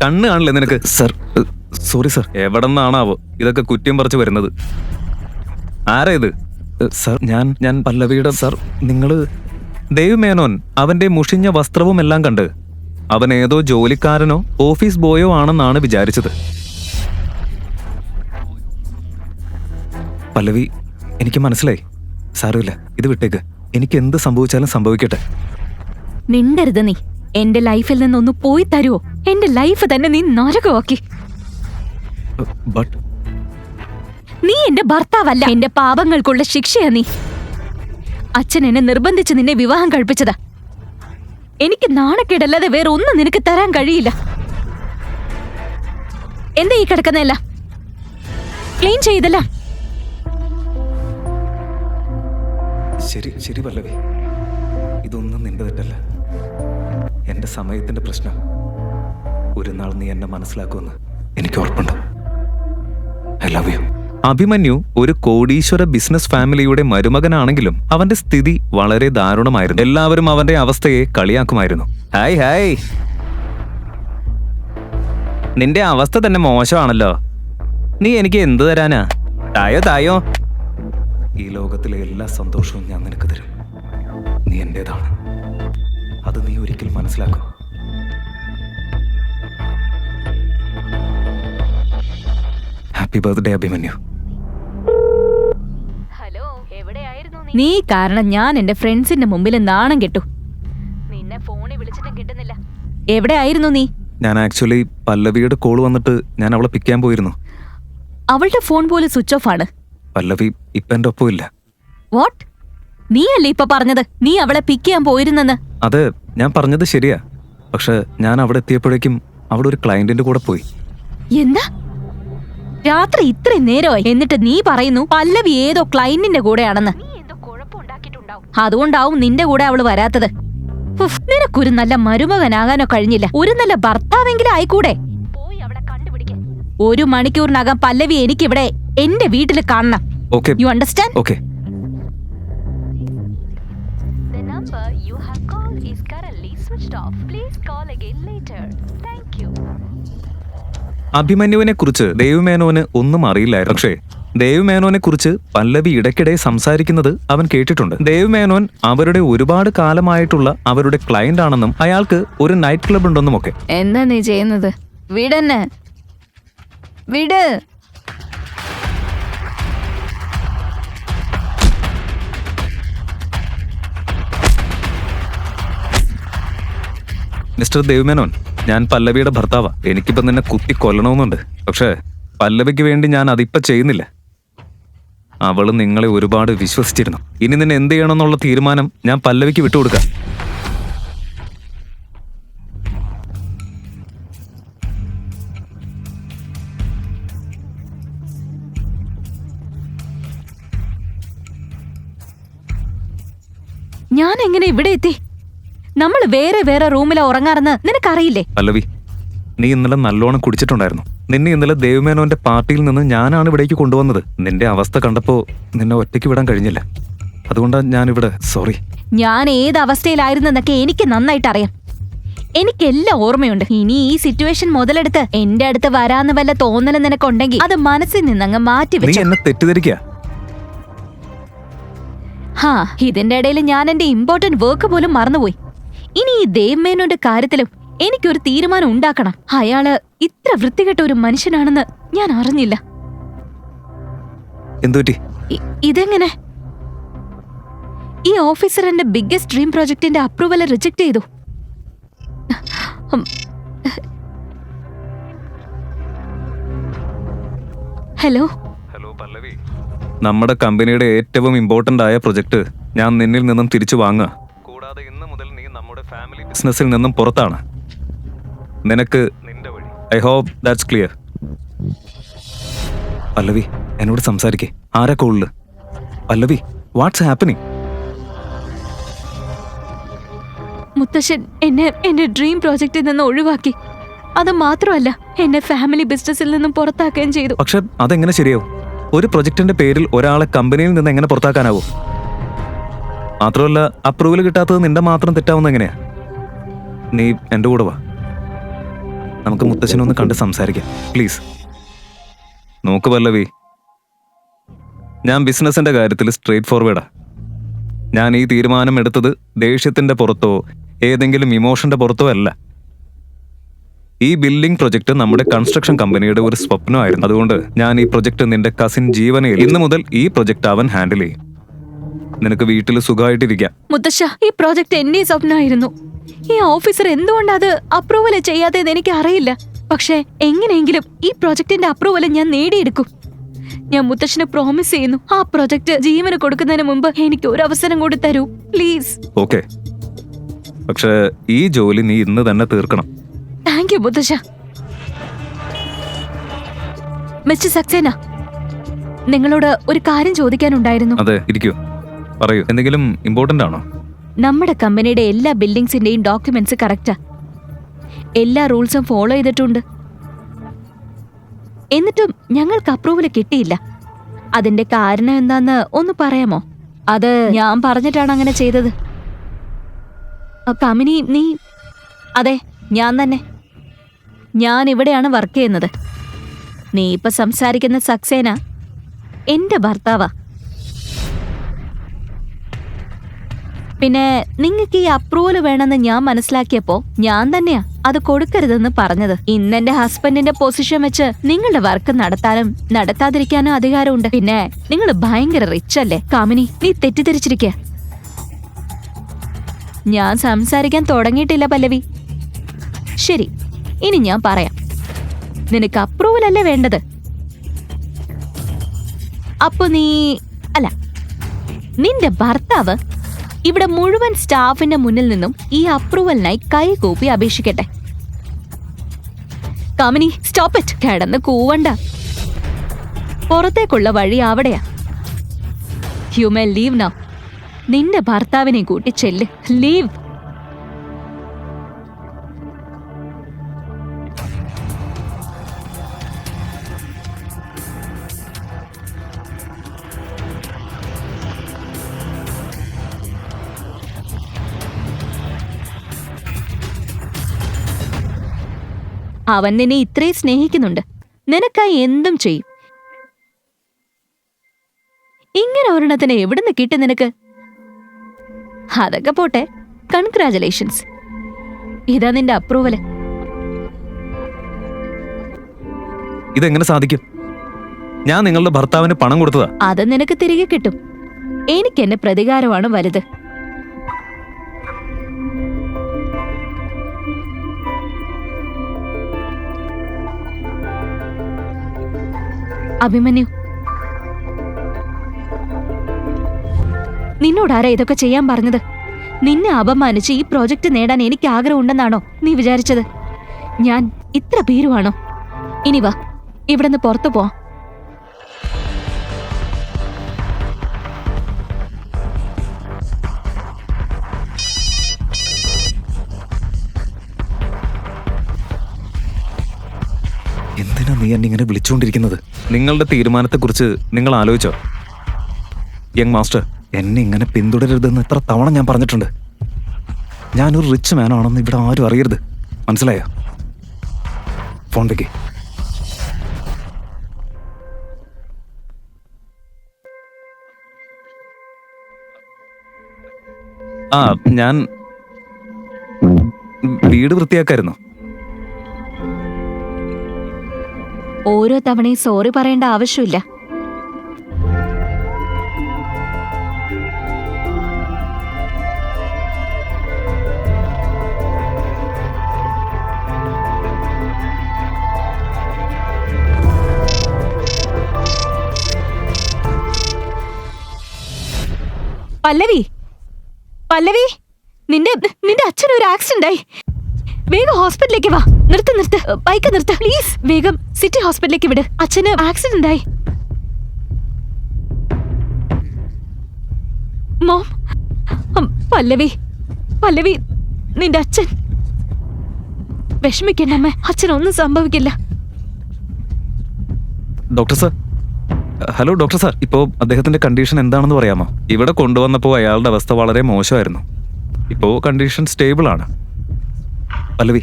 കണ്ണ് കാണില്ലേ നിനക്ക്? Sir, sorry sir. എവിടെ നിന്നാണാവോ ഇതൊക്കെ കുറ്റം പറിച്ചു വരുന്നത്? ആരാ ഇത്? സർ, ഞാൻ പല്ലവിയുടെ. സർ, നിങ്ങള് ദേവ് മേനോൻ അവന്റെ മുഷിഞ്ഞ വസ്ത്രവും എല്ലാം കണ്ട് അവൻ ഏതോ ജോലിക്കാരനോ ഓഫീസ് ബോയോ ആണെന്നാണ് വിചാരിച്ചത്. പല്ലവി, എനിക്ക് മനസ്സിലായി. സാരമില്ല, ഇത് വിട്ടേക്ക്. എനിക്ക് എന്ത് സംഭവിച്ചാലും സംഭവിക്കട്ടെ. മിണ്ടരുത് നീ. എന്റെ ലൈഫിൽ നിന്നൊന്ന് പോയി തരുവോ? എന്റെ ലൈഫ് തന്നെ നീ നരകമാക്കി. നീ എന്റെ ഭർത്താവല്ല, എന്റെ പാപങ്ങൾക്കുള്ള ശിക്ഷയാ നീ. അച്ഛൻ എന്നെ നിർബന്ധിച്ച് നിന്നെ വിവാഹം കഴിപ്പിച്ചതാ. എനിക്ക് നാണക്കേടല്ലാതെ വേറെ ഒന്നും നിനക്ക് തരാൻ കഴിയില്ല. എന്താ ഈ കിടക്കുന്നല്ല? ക്ലീൻ ചെയ്തല്ല. ശരി പല്ലവി, ഇതൊന്നും നിന്റെ തെറ്റല്ല. എന്റെ സമയത്തിന്റെ പ്രശ്നം. ഒരു നാൾ നീ എന്നെ മനസ്സിലാക്കുമെന്ന് എനിക്ക് ഉറപ്പുണ്ട്. I love you. അഭിമന്യു ഒരു കോടീശ്വര ബിസിനസ് ഫാമിലിയുടെ മരുമകനാണെങ്കിലും അവന്റെ സ്ഥിതി വളരെ ദാരുണമായിരുന്നു. എല്ലാവരും അവന്റെ അവസ്ഥയെ കളിയാക്കുമായിരുന്നു. ഹായ്, നിന്റെ അവസ്ഥ തന്നെ മോശമാണല്ലോ. നീ എനിക്ക് എന്ത് തരാനാ? തായോ. ഈ ലോകത്തിലെ എല്ലാ സന്തോഷവും ഞാൻ നിനക്ക് തരും. നീ എന്റേതാണ്. അത് നീ ഒരിക്കൽ മനസ്സിലാക്കും. Happy birthday Abhimanyu. നീ കാരണം ഞാൻ എന്റെ ഫ്രണ്ട്സിന്റെ മുമ്പിൽ നാണം കെട്ടു. നിന്നെ ഫോണിൽ വിളിച്ചിട്ടും കിട്ടുന്നില്ല. എവിടെയായിരുന്നു നീ? ഞാൻ ആക്ച്വലി പല്ലവിയുടെ കോൾ വന്നിട്ട് ഞാൻ അവളെ പിക്ക് ചെയ്യാൻ പോയിരുന്നു. അവളുടെ ഫോൺ പോലും സ്വിച്ച് ഓഫ് ആണ്. പല്ലവി ഇപ്പൊ എന്റെ ഒപ്പം ഇല്ല. വാട്ട്? നീ അല്ലേ ഇപ്പൊ പറഞ്ഞത് നീ അവളെ പിക്ക് ചെയ്യാൻ പോയിരുന്നെന്ന്? അതെ, ഞാൻ പറഞ്ഞത് ശരിയാ. പക്ഷെ ഞാൻ അവിടെ എത്തിയപ്പോഴേക്കും അവിടെ ഒരു ക്ലയന്റിന്റെ കൂടെ പോയി. എന്താ? രാത്രി ഇത്രയും നേരമായി എന്നിട്ട് നീ പറയുന്നു പല്ലവി ഏതോ ക്ലയന്റിന്റെ കൂടെയാണെന്ന്. അതുകൊണ്ടാവും നിന്റെ കൂടെ അവള് വരാത്തത്. നിനക്കൊരു നല്ല മരുമകനാകാനോ കഴിഞ്ഞില്ല. ഒരു നല്ല ഭർത്താവെങ്കിലും ആയിക്കൂടെ? ഒരു മണിക്കൂറിനകം പല്ലവി എനിക്കിവിടെ എന്റെ വീട്ടിൽ കാണണം. You understand? ഓക്കേ. അഭിമന്യുവിനെ കുറിച്ച് ദേവ്മേനോന് ഒന്നും അറിയില്ലായിരുന്നു. പക്ഷേ ദേവ്മേനോനെ കുറിച്ച് പല്ലവി ഇടയ്ക്കിടെ സംസാരിക്കുന്നത് അവൻ കേട്ടിട്ടുണ്ട്. ദേവ്മേനോൻ അവരുടെ ഒരുപാട് കാലമായിട്ടുള്ള അവരുടെ ക്ലയന്റ് ആണെന്നും അയാൾക്ക് ഒരു നൈറ്റ് ക്ലബ് ഉണ്ടെന്നും ഒക്കെ. എന്താ നീ ചെയ്യുന്നത്? വിടന്നെ, വിട്. മിസ്റ്റർ ദേവ്മേനോൻ, ഞാൻ പല്ലവിയുടെ ഭർത്താവാ. എനിക്കിപ്പം നിന്നെ കുത്തി കൊല്ലണമെന്നുണ്ട്. പക്ഷേ പല്ലവിക്ക് വേണ്ടി ഞാൻ അതിപ്പോ ചെയ്യുന്നില്ല. അവള് നിങ്ങളെ ഒരുപാട് വിശ്വസിച്ചിരുന്നു. ഇനി നിന്നെ എന്ത് ചെയ്യണമെന്നുള്ള തീരുമാനം ഞാൻ പല്ലവിക്ക് വിട്ടുകൊടുക്കാം. ഞാൻ എങ്ങനെ ഇവിടെ എത്തി? നമ്മൾ വേറെ റൂമിലാ ഉറങ്ങാറെന്ന് നിനക്കറിയില്ലേ? പല്ലവി, നീ ഇന്നലെ നല്ലോണം കുടിച്ചിട്ടുണ്ടായിരുന്നു. നിന്നെ ഇന്നലെ ദേവ്മേനോന്റെ പാർട്ടിയിൽ നിന്ന് ഞാനാണ് ഇവിടേക്ക് കൊണ്ടുവന്നത്. നിന്റെ അവസ്ഥ കണ്ടപ്പോ നിന്നെ ഒറ്റയ്ക്ക് വിടാൻ കഴിഞ്ഞില്ല. അതുകൊണ്ടാണ് ഞാനിവിടെ. സോറി. ഞാൻ ഏത് അവസ്ഥയിലായിരുന്നെന്നൊക്കെ എനിക്ക് നന്നായിട്ട് അറിയാം. എനിക്കെല്ലാം ഓർമ്മയുണ്ട്. ഇനി ഈ സിറ്റുവേഷൻ മുതലെടുത്ത് എന്റെ അടുത്ത് വരാന്ന് വല്ല തോന്നലും നിനക്കുണ്ടെങ്കിൽ അത് മനസ്സിൽ നിന്നങ്ങ് മാറ്റി നീ എന്നെ തെറ്റിദ്ധരിക്കുക. ഇതിന്റെ ഇടയിൽ ഞാൻ എന്റെ ഇമ്പോർട്ടന്റ് വർക്ക് പോലും മറന്നുപോയി. ഇനി ഈ ദേവ്മേനോന്റെ കാര്യത്തിലും എനിക്കൊരു തീരുമാനം ഉണ്ടാക്കണം. അയാള് ഇത്ര വൃത്തികെട്ട ഒരു മനുഷ്യനാണെന്ന് ഞാൻ അറിഞ്ഞില്ല. എന്തുപറ്റി? ഇതെങ്ങനെ? ഈ ഓഫീസർ എന്റെ ബിഗ്ഗസ്റ്റ് ഡ്രീം പ്രോജക്റ്റിന്റെ അപ്രൂവൽ റിജക്ട് ചെയ്തു. ഹലോ പല്ലവി, നമ്മുടെ കമ്പനിയുടെ ഏറ്റവും ഇമ്പോർട്ടന്റ് ആയ പ്രൊജക്ട് ഞാൻ നിന്നിൽ നിന്നും തിരിച്ചു വാങ്ങുക. കൂടാതെ ഇന്ന് മുതൽ നീ നമ്മുടെ ഫാമിലി ബിസിനസ്സിൽ നിന്നും പുറത്താണ്. നിനക്ക് നിന്റെ വഴി. I hope that's clear. Pallavi, എന്നോട് സംസാരിക്കേ. ആരാ കോളില്? പല്ലവി, വാട്ട്സ് ഹാപ്പനിങ്? മുത്തശ്ശൻ എന്നെ എന്റെ ഡ്രീം പ്രോജക്റ്റിൽ നിന്ന് ഒഴിവാക്കി. അത് മാത്രമല്ല, എന്നെ ഫാമിലി ബിസിനസ്സിൽ നിന്നും പുറത്താക്കുകയും ചെയ്തു. പക്ഷെ അതെങ്ങനെ ശരിയാവും? ഒരു പ്രൊജക്ടിന്റെ പേരിൽ ഒരാളെ കമ്പനിയിൽ നിന്ന് എങ്ങനെ പുറത്താക്കാനാവും? മാത്രമല്ല, അപ്രൂവൽ കിട്ടാത്തത് നിന്റെ മാത്രം തെറ്റാവുന്ന എങ്ങനെയാ? നീ എന്റെ കൂടെ വാ. നമുക്ക് മുത്തച്ഛനൊന്ന് കണ്ട് സംസാരിക്കാം പ്ലീസ്. നോക്ക് പല്ലവി, ഞാൻ ബിസിനസിന്റെ കാര്യത്തിൽ സ്ട്രേറ്റ് ഫോർവേഡാ. ഞാൻ ഈ തീരുമാനം എടുത്തത് ദേഷ്യത്തിന്റെ പുറത്തോ ഏതെങ്കിലും ഇമോഷന്റെ പുറത്തോ അല്ല. ഈ ബിൽഡിംഗ് പ്രൊജക്ട് നമ്മുടെ കൺസ്ട്രക്ഷൻ കമ്പനിയുടെ ഒരു സ്വപ്നമായിരുന്നു. അതുകൊണ്ട് ഞാൻ ഈ പ്രൊജക്ട് നിന്റെ കസിൻ ജീവനയിൽ ഇന്ന് മുതൽ ഈ പ്രൊജക്ട് അവൻ ഹാൻഡിൽ ചെയ്യും. നിനക്ക് വീട്ടിൽ സുഖമായിട്ടിരിക്കാം. മുത്തശ്ശ, ഈ പ്രോജക്റ്റ് എന്റെ സ്വപ്നമായിരുന്നു. ഈ ഓഫീസർ എന്തുകൊണ്ട് അത് അപ്രൂവൽ ചെയ്യാത്തതെന്ന് എനിക്ക് അറിയില്ല. പക്ഷെ എങ്ങനെയെങ്കിലും ഈ പ്രൊജക്ടിന്റെ അപ്രൂവൽ ഞാൻ നേടിയെടുക്കും. ഞാൻ മുത്തശ്ശന് പ്രോമിസ് ചെയ്യുന്നു, ആ പ്രൊജക്ട് ജീവന് കൊടുക്കുന്നതിന് മുമ്പ് എനിക്ക് ഒരു അവസരം കൂടി തരൂ പ്ലീസ്. ഓക്കെ, പക്ഷെ ഈ ജോലി നീ ഇന്ന് തന്നെ തീർക്കണം. താങ്ക് യു മുത്തശ്ശ. മിസ്റ്റർ സക്സേന, നിങ്ങളോട് ഒരു കാര്യം ചോദിക്കാനുണ്ടായിരുന്നു. അതെ, ഇരിക്കൂ, പറയൂ. എന്തെങ്കിലും ഇമ്പോർട്ടന്റ് ആണോ? നമ്മുടെ കമ്പനിയുടെ എല്ലാ ബിൽഡിംഗ്സിന്റെയും ഡോക്യുമെന്റ്സ് കറക്റ്റാ. എല്ലാ റൂൾസും ഫോളോ ചെയ്തിട്ടുണ്ട്. എന്നിട്ടും ഞങ്ങൾക്ക് അപ്രൂവൽ കിട്ടിയില്ല. അതിന്റെ കാരണം എന്താന്ന് ഒന്ന് പറയാമോ? അത് ഞാൻ പറഞ്ഞിട്ടാണ് അങ്ങനെ ചെയ്തത്. കമ്പനി നീ? അതെ, ഞാൻ തന്നെ. ഞാൻ ഇവിടെയാണ് വർക്ക് ചെയ്യുന്നത്. നീ ഇപ്പൊ സംസാരിക്കുന്ന സക്സേന എന്റെ ഭർത്താവാ. പിന്നെ നിങ്ങൾക്ക് ഈ അപ്രൂവൽ വേണമെന്ന് ഞാൻ മനസ്സിലാക്കിയപ്പോ ഞാൻ തന്നെയാ അത് കൊടുക്കരുതെന്ന് പറഞ്ഞത്. ഇന്ന് എന്റെ ഹസ്ബൻഡിന്റെ പൊസിഷൻ വെച്ച് നിങ്ങളുടെ വർക്ക് നടത്താനും നടത്താതിരിക്കാനും അധികാരമുണ്ട്. പിന്നെ നിങ്ങൾ ഭയങ്കര റിച്ച് അല്ലേ കാമിനി? നീ തെറ്റിദ്ധരിച്ചിരിക്ക. ഞാൻ സംസാരിക്കാൻ തുടങ്ങിയിട്ടില്ല പല്ലവി. ശരി, ഇനി ഞാൻ പറയാം. നിനക്ക് അപ്രൂവൽ അല്ലേ വേണ്ടത്? അപ്പൊ അല്ല, നിന്റെ ഭർത്താവ് ഇവിടെ മുഴുവൻ സ്റ്റാഫിന്റെ മുന്നിൽ നിന്നും ഈ അപ്രൂവലിനായി കൈകൂപ്പി അപേക്ഷിക്കട്ടെ. കാമിനി, സ്റ്റോപ്പ് ഇറ്റ്. കിടന്ന് കൂവണ്ട. പുറത്തേക്കുള്ള വഴി അവിടെയാ. You may leave now. നിന്റെ ഭർത്താവിനെ കൂട്ടി ചെല്ല്. ലീവ്. അവൻ നിന്നെ ഇത്രയും സ്നേഹിക്കുന്നുണ്ട്. നിനക്കായി എന്തും ചെയ്യും. ഇങ്ങനെ ഒരെണ്ണത്തിന് എവിടുന്ന് കിട്ടി നിനക്ക്? അതൊക്കെ പോട്ടെ, കൺഗ്രാജുലേഷൻസ്. ഇതാ നിന്റെ അപ്രൂവല്. ഇതെങ്ങനെ സാധിക്കും? ഞാൻ നിങ്ങളുടെ ഭർത്താവിന് പണം കൊടുത്തതാ. അത് നിനക്ക് തിരികെ കിട്ടും. എനിക്ക് എന്റെ പ്രതികാരമാണ് വലുത്. അഭിമന്യു, നിന്നോടാരാ ഇതൊക്കെ ചെയ്യാൻ പറഞ്ഞത്? നിന്നെ അപമാനിച്ച് ഈ പ്രോജക്റ്റ് നേടാൻ എനിക്ക് ആഗ്രഹമുണ്ടെന്നാണോ നീ വിചാരിച്ചത്? ഞാൻ ഇത്ര ഭീരുവാണോ? ഇനി വാ, ഇവിടുന്ന് പുറത്തു പോ. എന്തിനാ നീ എന്നെ ഇങ്ങനെ വിളിച്ചുകൊണ്ടിരിക്കുന്നത്? നിങ്ങളുടെ തീരുമാനത്തെക്കുറിച്ച് നിങ്ങൾ ആലോചിച്ചോ? യങ് മാസ്റ്റർ, എന്നെ ഇങ്ങനെ പിന്തുടരരുതെന്ന് എത്ര തവണ ഞാൻ പറഞ്ഞിട്ടുണ്ട്. ഞാനൊരു റിച്ച് മാൻ ആണെന്ന് ഇവിടെ ആരും അറിയരുത്, മനസ്സിലായോ? ഫോൺ വെക്കേ. ആ, ഞാൻ വീട് വൃത്തിയാക്കായിരുന്നു. ഓരോ തവണയും സോറി പറയേണ്ട ആവശ്യമില്ല. പല്ലവി, പല്ലവി, നിന്റെ അച്ഛനൊരു ആക്സിഡന്റ് ആയി. വേഗം ഹോസ്പിറ്റലിലേക്ക് വാ. നിർത്ത്, ബൈക്ക് നിർത്ത് പ്ലീസ്. വേഗം സിറ്റി ഹോസ്പിറ്റലിലേക്ക് വിട്. അച്ഛന് ആക്സിഡന്റ് ആയി. മോം, പല്ലവി, നിന്റെ അച്ഛൻ. വിഷമിക്കണ്ട അമ്മ, അച്ഛനൊന്നും സംഭവിക്കില്ല. Doctor sir, hello doctor sir, ഇപ്പോൾ അദ്ദേഹത്തിന്റെ കണ്ടീഷൻ എന്താണെന്ന് പറയാമോ? ഇവിടെ കൊണ്ടുവന്നപ്പോൾ അയാളുടെ അവസ്ഥ വളരെ മോശമായിരുന്നു. ഇപ്പോൾ കണ്ടീഷൻ സ്റ്റേബിൾ ആണ്. പല്ലവി,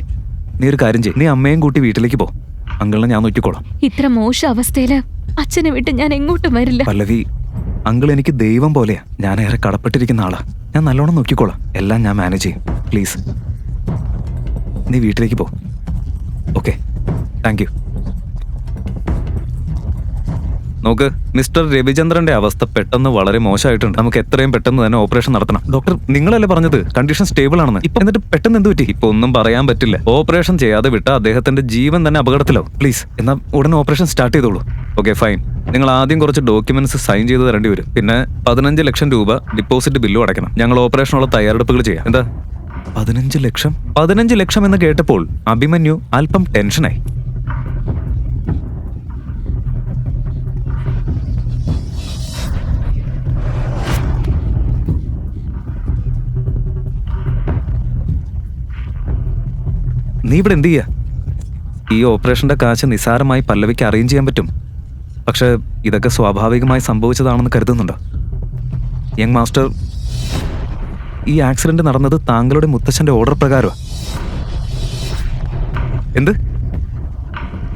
നീ ഒരു കാര്യം ചെയ്യ്, നീ അമ്മയും കൂട്ടി വീട്ടിലേക്ക് പോ. അങ്കിളിനെ ഞാൻ നോക്കിക്കോളാം. ഇത്ര മോശ അവസ്ഥയില് അച്ഛനെ വിട്ട് ഞാൻ എങ്ങോട്ടും വരില്ല. പല്ലവി, അങ്കിൾ എനിക്ക് ദൈവം പോലെയാ. ഞാൻ ഏറെ കടപ്പെട്ടിരിക്കുന്ന ആളാ. ഞാൻ നല്ലോണം നോക്കിക്കോളാം. എല്ലാം ഞാൻ മാനേജ് ചെയ്യും. പ്ലീസ് നീ വീട്ടിലേക്ക് പോ. Okay, thank you. നോക്ക്, മിസ്റ്റർ രവിചന്ദ്രന്റെ അവസ്ഥ പെട്ടെന്ന് വളരെ മോശമായിട്ടുണ്ട്. നമുക്ക് എത്രയും പെട്ടെന്ന് തന്നെ ഓപ്പറേഷൻ നടത്തണം. ഡോക്ടർ, നിങ്ങളല്ലേ പറഞ്ഞത് കണ്ടീഷൻ സ്റ്റേബിൾ ആണെന്ന്? ഇപ്പൊ എന്നിട്ട് പെട്ടെന്ന് എന്ത് പറ്റി? ഇപ്പൊ ഒന്നും പറയാൻ പറ്റില്ല. ഓപ്പറേഷൻ ചെയ്യാതെ വിട്ട അദ്ദേഹത്തിന്റെ ജീവൻ തന്നെ അപകടത്തിലാവും. പ്ലീസ്, എന്നാൽ ഉടനെ ഓപ്പറേഷൻ സ്റ്റാർട്ട് ചെയ്തോളൂ. Okay, fine. നിങ്ങൾ ആദ്യം കുറച്ച് ഡോക്യുമെന്റ്സ് സൈൻ ചെയ്ത് തരേണ്ടി വരും. പിന്നെ 15 ലക്ഷം രൂപ ഡിപ്പോസിറ്റ് ബില്ലും അടയ്ക്കണം. ഞങ്ങൾ ഓപ്പറേഷനുള്ള തയ്യാറെടുപ്പുകൾ ചെയ്യാം. എന്താ? 15 ലക്ഷം? 15 ലക്ഷം എന്ന് കേട്ടപ്പോൾ അഭിമന്യു അല്പം ടെൻഷനായി. നീ ഇവിടെ എന്ത് ചെയ്യാ? ഈ ഓപ്പറേഷന്റെ കാശ് നിസ്സാരമായി പല്ലവിക്ക് അറേഞ്ച് ചെയ്യാൻ പറ്റും. പക്ഷെ ഇതൊക്കെ സ്വാഭാവികമായി സംഭവിച്ചതാണെന്ന് കരുതുന്നുണ്ടോ? യങ് മാസ്റ്റർ, ഈ ആക്സിഡന്റ് നടന്നത് താങ്കളുടെ മുത്തച്ഛന്റെ ഓർഡർ പ്രകാരമാണ്.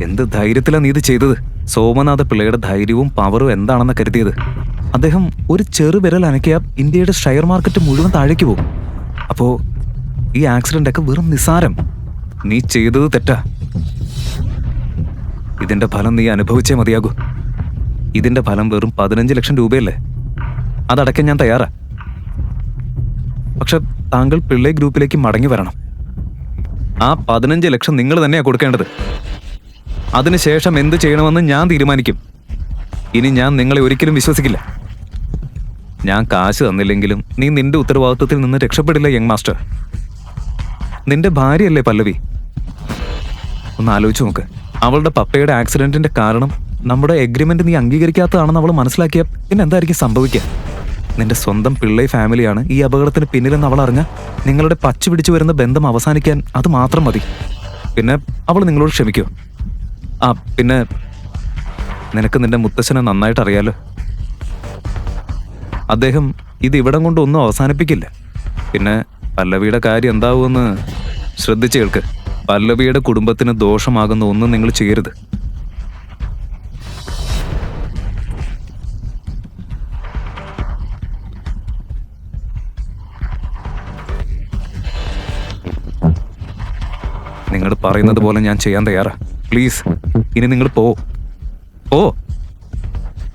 എന്ത് ധൈര്യത്തിലാണ് നീ ഇത് ചെയ്തത്? സോമനാഥ പിള്ളയുടെ ധൈര്യവും പവറും എന്താണെന്ന് കരുതിയത്? അദ്ദേഹം ഒരു ചെറുവിരൽ അനക്കിയ ഇന്ത്യയുടെ ഷെയർ മാർക്കറ്റ് മുഴുവൻ താഴേക്ക് പോകും. അപ്പോ ഈ ആക്സിഡന്റ് ഒക്കെ വെറും നിസ്സാരം. നീ ചെയ്തത് തെറ്റാ. ഇതിന്റെ ഫലം നീ അനുഭവിച്ചേ മതിയാകൂ. ഇതിന്റെ ഫലം വെറും 15 ലക്ഷം രൂപയല്ലേ? അതടയ്ക്കാൻ ഞാൻ തയ്യാറാ. പക്ഷെ താങ്കൾ പിള്ളേ ഗ്രൂപ്പിലേക്ക് മടങ്ങി വരണം. ആ 15 ലക്ഷം നിങ്ങൾ തന്നെയാ കൊടുക്കേണ്ടത്. അതിനുശേഷം എന്ത് ചെയ്യണമെന്ന് ഞാൻ തീരുമാനിക്കും. ഇനി ഞാൻ നിങ്ങളെ ഒരിക്കലും വിശ്വസിക്കില്ല. ഞാൻ കാശ് തന്നില്ലെങ്കിലും നീ നിന്റെ ഉത്തരവാദിത്വത്തിൽ നിന്ന് രക്ഷപ്പെടില്ല യങ് മാസ്റ്റർ. നിന്റെ ഭാര്യയല്ലേ പല്ലവി? ഒന്ന് ആലോചിച്ച് നോക്ക്. അവളുടെ പപ്പയുടെ ആക്സിഡന്റിന്റെ കാരണം നമ്മുടെ എഗ്രിമെന്റ് നീ അംഗീകരിക്കാത്തതാണെന്ന് അവൾ മനസ്സിലാക്കിയ പിന്നെ എന്തായിരിക്കും സംഭവിക്കുക? നിന്റെ സ്വന്തം പിള്ളേ ഫാമിലിയാണ് ഈ അപകടത്തിന് പിന്നിലെന്ന് അവൾ അറിഞ്ഞ നിങ്ങളുടെ പച്ച പിടിച്ചു വരുന്ന ബന്ധം അവസാനിക്കാൻ അത് മാത്രം മതി. പിന്നെ അവൾ നിങ്ങളോട് ക്ഷമിക്കോ? ആ പിന്നെ നിനക്ക് നിന്റെ മുത്തശ്ശനെ നന്നായിട്ട് അറിയാലോ. അദ്ദേഹം ഇത് ഇവിടം കൊണ്ടൊന്നും അവസാനിപ്പിക്കില്ല. പിന്നെ പല്ലവിയുടെ കാര്യം എന്താവുമെന്ന് ശ്രദ്ധിച്ചു കേൾക്ക്. പല്ലവിയുടെ കുടുംബത്തിന് ദോഷമാകുന്ന ഒന്നും നിങ്ങൾ ചെയ്യരുത്. നിങ്ങൾ പറയുന്നത് പോലെ ഞാൻ ചെയ്യാൻ തയ്യാറാ. പ്ലീസ്, ഇനി നിങ്ങൾ പോ.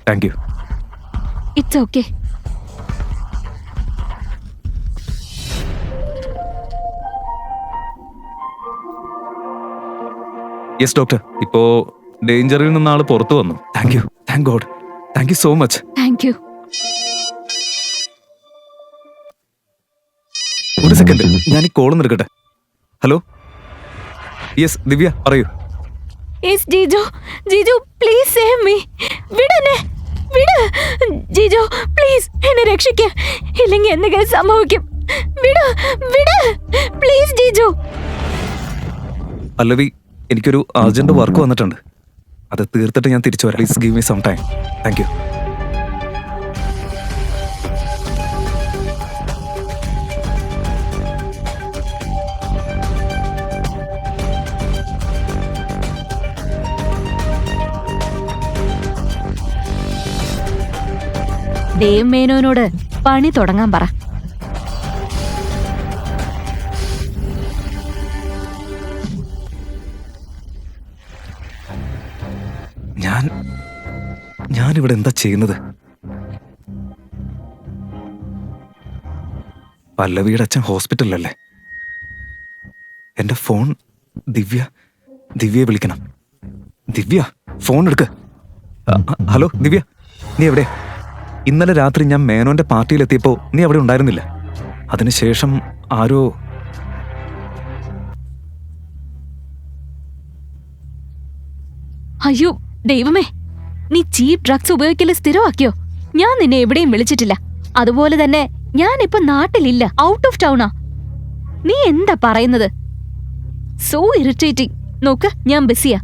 Thank you. It's okay. Yes doctor, ഇപ്പോ ഡേഞ്ചറിൽ നിന്ന് ആള് പുറത്തു വന്നു. Thank you, thank God, thank you so much. Thank you. ഒരു സെക്കൻഡ്, ഞാൻ ഈ കോൾ എടുക്കട്ടെ. ഹലോ, യെസ് ദിവ്യ, പറയൂ. യെസ് ജീജു, ജീജു പ്ലീസ് സേവ് മീ. വിടനെ, വിട് ജീജു, പ്ലീസ് എന്നെ രക്ഷിക്ക. ഇല്ലെങ്കിൽ എന്തെങ്കിലും സംഭവിക്കും. വിട്, വിട് പ്ലീസ് ജീജു. പല്ലവി, എനിക്കൊരു അർജന്റ് വർക്ക് വന്നിട്ടുണ്ട്. അത് തീർത്തിട്ട് ഞാൻ തിരിച്ചു വരാം. Please give me some time. Thank you. Dev മേനോനോട് പണി തുടങ്ങാൻ പറ. ഞാനിവിടെ എന്താ ചെയ്യുന്നത്? പല്ലവിയുടെ അച്ഛൻ ഹോസ്പിറ്റലിലല്ലേ? എന്റെ ഫോൺ ദിവ്യയെ വിളിക്കണം. ദിവ്യ, ഫോൺ എടുക്ക്. ഹലോ ദിവ്യ, നീ എവിടെ? ഇന്നലെ രാത്രി ഞാൻ മേനോന്റെ പാർട്ടിയിലെത്തിയപ്പോ നീ അവിടെ ഉണ്ടായിരുന്നില്ല. അതിനുശേഷം ആരോ അയ്യോ ദൈവമേ, നീ ചീപ്പ് ഡ്രഗ്സ് ഉപയോഗിക്കല് സ്ഥിരമാക്കിയോ? ഞാൻ നിന്നെ എവിടെയും വിളിച്ചിട്ടില്ല. അതുപോലെ തന്നെ ഞാനിപ്പോ നാട്ടിലില്ല, ഔട്ട് ഓഫ് ടൗണാ. നീ എന്താ പറയുന്നത്? So irritating. നോക്ക്, ഞാൻ ബിസിയാ.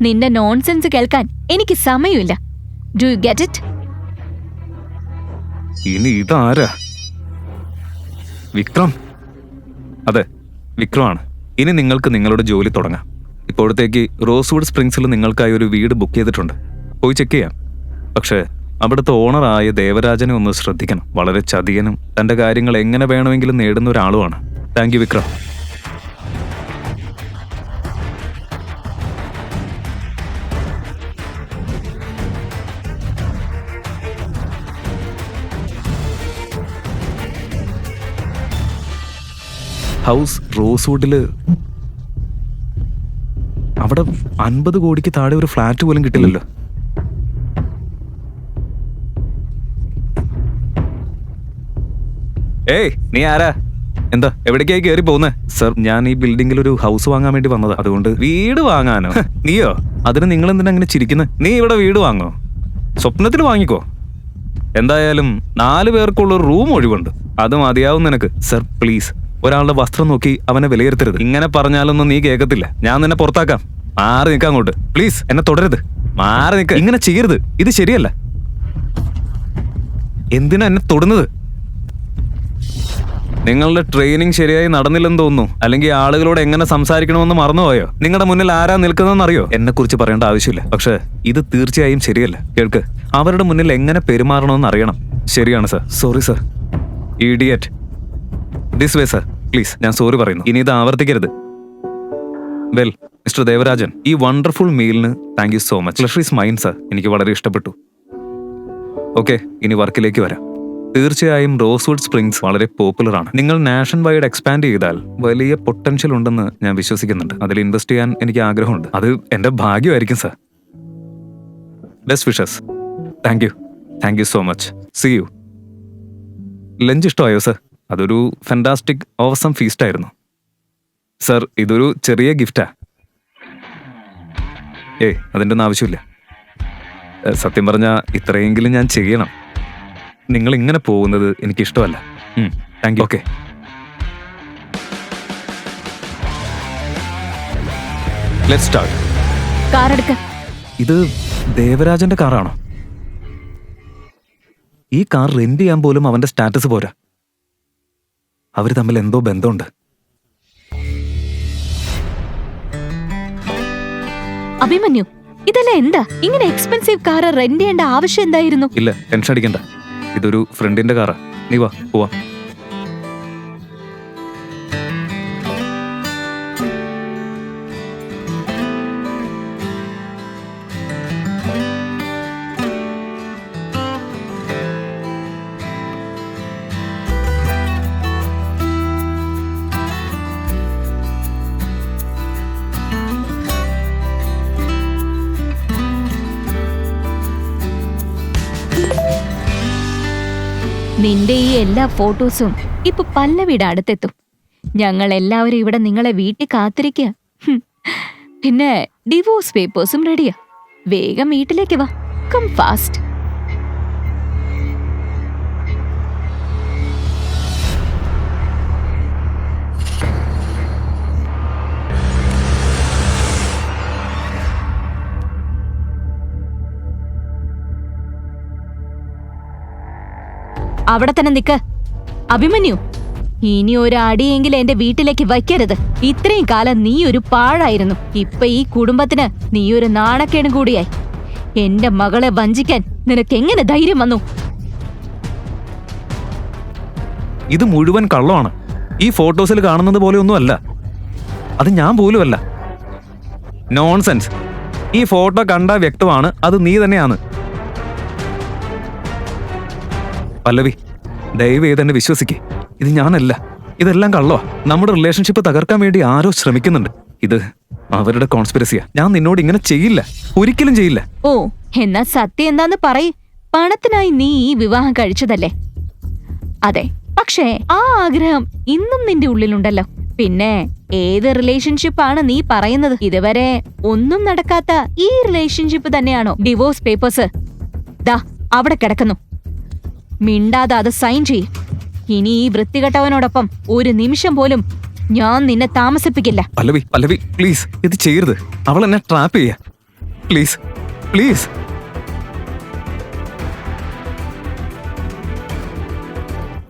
നിന്റെ നോൺസെൻസ് കേൾക്കാൻ എനിക്ക് സമയമില്ല. Do you get it? ഇനി ഇതാരാ? വിക്രം? അതെ, വിക്രമാണ്. ഇനി നിങ്ങൾക്ക് നിങ്ങളുടെ ജോലി തുടങ്ങാം. ഇപ്പോഴത്തേക്ക് റോസ്വുഡ് സ്പ്രിങ്സിൽ നിങ്ങൾക്കായി ഒരു വീട് ബുക്ക് ചെയ്തിട്ടുണ്ട്. പോയി ചെക്ക് ചെയ്യാം. പക്ഷേ അവിടുത്തെ ഓണറായ ദേവരാജനെ ഒന്ന് ശ്രദ്ധിക്കണം. വളരെ ചതിയനും തന്റെ കാര്യങ്ങൾ എങ്ങനെ വേണമെങ്കിലും നേടുന്ന ഒരാളുമാണ്. Thank you Vikram. ഹൗസ് റോസ്വുഡില് അവിടെ 50 കോടിക്ക് താഴെ ഒരു ഫ്ലാറ്റ് പോലും കിട്ടില്ലല്ലോ. ഏയ്, നീ ആരാ? എന്താ എവിടേക്കായി കയറി പോകുന്നേ? സർ, ഞാൻ ഈ ബിൽഡിംഗിൽ ഒരു ഹൗസ് വാങ്ങാൻ വേണ്ടി വന്നതാ. അതുകൊണ്ട് വീട് വാങ്ങാനോ? നീയോ? അതിന് നിങ്ങൾ എന്തിനാ അങ്ങനെ ചിരിക്കുന്നത്? നീ ഇവിടെ വീട് വാങ്ങോ? സ്വപ്നത്തിൽ വാങ്ങിക്കോ. എന്തായാലും 4 പേർക്കുള്ള ഒരു റൂം ഒഴിവുണ്ട്. അത് മതിയാവും നിനക്ക്. സർ പ്ലീസ്, ഒരാളുടെ വസ്ത്രം നോക്കി അവനെ വിലയിരുത്തരുത്. ഇങ്ങനെ പറഞ്ഞാലൊന്നും നീ കേൾക്കത്തില്ല. ഞാൻ നിന്നെ പുറത്താക്കാം. മാറി നിൽക്കാം അങ്ങോട്ട്. പ്ലീസ്, എന്നെ തുടരുത്. മാറി നിൽക്ക. ഇങ്ങനെ ചെയ്യരുത്. ഇത് ശരിയല്ല. എന്തിനാ എന്നെ തൊടുന്നത്? നിങ്ങളുടെ ട്രെയിനിങ് ശരിയായി നടന്നില്ലെന്ന് തോന്നുന്നു. അല്ലെങ്കിൽ ആളുകളോട് എങ്ങനെ സംസാരിക്കണമെന്ന് മറന്നുപോയോ? നിങ്ങളുടെ മുന്നിൽ ആരാ നിൽക്കുന്നതെന്ന് അറിയോ? എന്നെ കുറിച്ച് പറയേണ്ട ആവശ്യമില്ല. പക്ഷെ ഇത് തീർച്ചയായും ശരിയല്ല. കേൾക്ക്, അവരുടെ മുന്നിൽ എങ്ങനെ പെരുമാറണമെന്ന് അറിയണം. ശരിയാണ് sir. Sorry sir. Idiot. This way sir, please. ഞാൻ സോറി പറയുന്നു. ഇനി ഇത് ആവർത്തിക്കരുത്. വെൽ, മിസ്റ്റർ ദേവരാജൻ, ഈ വണ്ടർഫുൾ മീലിന് thank you so much. Pleasure is mine sir. എനിക്ക് വളരെ ഇഷ്ടപ്പെട്ടു. ഓക്കെ, ഇനി വർക്കിലേക്ക് വരാം. തീർച്ചയായും റോസ്വുഡ് സ്പ്രിങ്സ് വളരെ പോപ്പുലർ ആണ്. നിങ്ങൾ നാഷൻ വൈഡ് എക്സ്പാൻഡ് ചെയ്താൽ വലിയ പൊട്ടൻഷ്യൽ ഉണ്ടെന്ന് ഞാൻ വിശ്വസിക്കുന്നുണ്ട്. അതിൽ ഇൻവെസ്റ്റ് ചെയ്യാൻ എനിക്ക് ആഗ്രഹമുണ്ട്. അത് എന്റെ ഭാഗ്യമായിരിക്കും sir. Best wishes. Thank you so much. See you. Lunch ഇഷ്ടമായോ സർ? അതൊരു ഫാന്റാസ്റ്റിക് ഓസം ഫീസ്റ്റ് ആയിരുന്നു സർ. ഇതൊരു ചെറിയ ഗിഫ്റ്റാ. അതിൻ്റെ ഒന്നും ആവശ്യമില്ല. സത്യം പറഞ്ഞാൽ ഇത്രയെങ്കിലും ഞാൻ ചെയ്യണം. നിങ്ങൾ ഇങ്ങനെ പോകുന്നത് എനിക്കിഷ്ടമല്ല. Thank you. Okay. Let's start. Car എടുക്ക. ഇത് ദേവരാജന്റെ കാറാണോ? ഈ കാർ റെന്റ് ചെയ്യാൻ പോലും അവന്റെ സ്റ്റാറ്റസ് പോരാ. അവര് തമ്മിൽ എന്തോ ബന്ധമുണ്ട്. അഭിമന്യു, ഇതെല്ലാം എന്താ? ഇങ്ങനെ എക്സ്പെൻസീവ് കാർ റെന്റ് ചെയ്യേണ്ട ആവശ്യം എന്തായിരുന്നു? ഇല്ല, ടെൻഷൻ അടിക്കണ്ട. ഇതൊരു ഫ്രണ്ടിന്റെ കാറാ. നീ വാ, പോവാം. നിന്റെ ഈ എല്ലാ ഫോട്ടോസും ഇപ്പൊ പല്ലവിയുടെ അടുത്തെത്തും. ഞങ്ങൾ എല്ലാവരും ഇവിടെ നിങ്ങളെ വീട്ടിൽ കാത്തിരിക്കുക. പിന്നെ ഡിവോഴ്സ് പേപ്പേഴ്സും റെഡിയാ. വേഗം വീട്ടിലേക്ക് വാ. Come fast. അവിടെ തന്നെ നിക്ക്. അഭിമന്യു, ഇനി ഒരു അടിയെങ്കിലും എന്റെ വീട്ടിലേക്ക് വയ്ക്കരുത്. ഇത്രയും കാലം നീ ഒരു പാഴായിരുന്നു. ഇപ്പൊ ഈ കുടുംബത്തിന് നീ ഒരു നാണക്കേടും കൂടിയായി. എന്റെ മകളെ വഞ്ചിക്കാൻ നിനക്ക് എങ്ങനെ ധൈര്യം വന്നു? ഇത് മുഴുവൻ കള്ളമാണ്. ഈ ഫോട്ടോസിൽ കാണുന്നത് പോലെ ഒന്നുമല്ല. അത് ഞാൻ പോലുമല്ല. നോൺസെൻസ്. ഈ ഫോട്ടോ കണ്ട വ്യക്തമാണ് അത് നീ തന്നെയാണ്. പല്ലവി, ദയവ് ചെയ്ത് എന്നെ വിശ്വസിക്കേ. ഇത് ഞാനല്ല. ഇതെല്ലാം കള്ളോ. നമ്മുടെ റിലേഷൻഷിപ്പ് തകർക്കാൻ വേണ്ടി ആരോ ശ്രമിക്കുന്നുണ്ട്. ഇത് അവരുടെ കോൺസ്പിറസിയാ. ഞാൻ നിന്നോട് ഇങ്ങനെ ചെയ്യില്ല, ഒരിക്കലും ചെയ്യില്ല. ഓ, എന്നാ സത്യം എന്താന്ന് പറയ്. പണത്തിനായി നീ ഈ വിവാഹം കഴിച്ചതല്ലേ? അതെ, പക്ഷേ ആ ആഗ്രഹം ഇന്നും നിന്റെ ഉള്ളിലുണ്ടല്ലോ. പിന്നെ ഏത് റിലേഷൻഷിപ്പാണ് നീ പറയുന്നത്? ഇതുവരെ ഒന്നും നടക്കാത്ത ഈ റിലേഷൻഷിപ്പ് തന്നെയാണോ ഡിവോഴ്സ് പേപ്പേഴ്സ്? ദാ അവിടെ കിടക്കുന്നു. മിണ്ടാതെ അത് സൈൻ ചെയ്യ്. ഇനി ഈ വൃത്തികെട്ടവനോടൊപ്പം ഒരു നിമിഷം പോലും ഞാൻ നിന്നെ താമസിപ്പിക്കില്ല. പല്ലവി പ്ലീസ്, ഇത് ചെയ്യരുത്. അവൾ എന്നെ ട്രാപ്പ് ചെയ്യാ. Please please.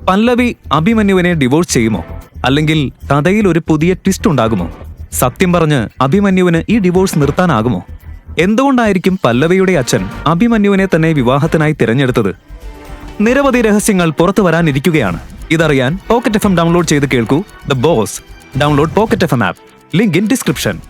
പല്ലവി അഭിമന്യുവിനെ ഡിവോഴ്സ് ചെയ്യുമോ? അല്ലെങ്കിൽ കഥയിൽ ഒരു പുതിയ ട്വിസ്റ്റ് ഉണ്ടാകുമോ? സത്യം പറഞ്ഞ് അഭിമന്യുവിന് ഈ ഡിവോഴ്സ് നിർത്താനാകുമോ? എന്തുകൊണ്ടായിരിക്കും പല്ലവിയുടെ അച്ഛൻ അഭിമന്യുവിനെ തന്നെ വിവാഹത്തിനായി തിരഞ്ഞെടുത്തത്? നിരവധി രഹസ്യങ്ങൾ പുറത്തു വരാനിരിക്കുകയാണ്. ഇതറിയാൻ പോക്കറ്റ് FM ഡൗൺലോഡ് ചെയ്ത് കേൾക്കൂ the boss. Download pocket FM app. Link in description.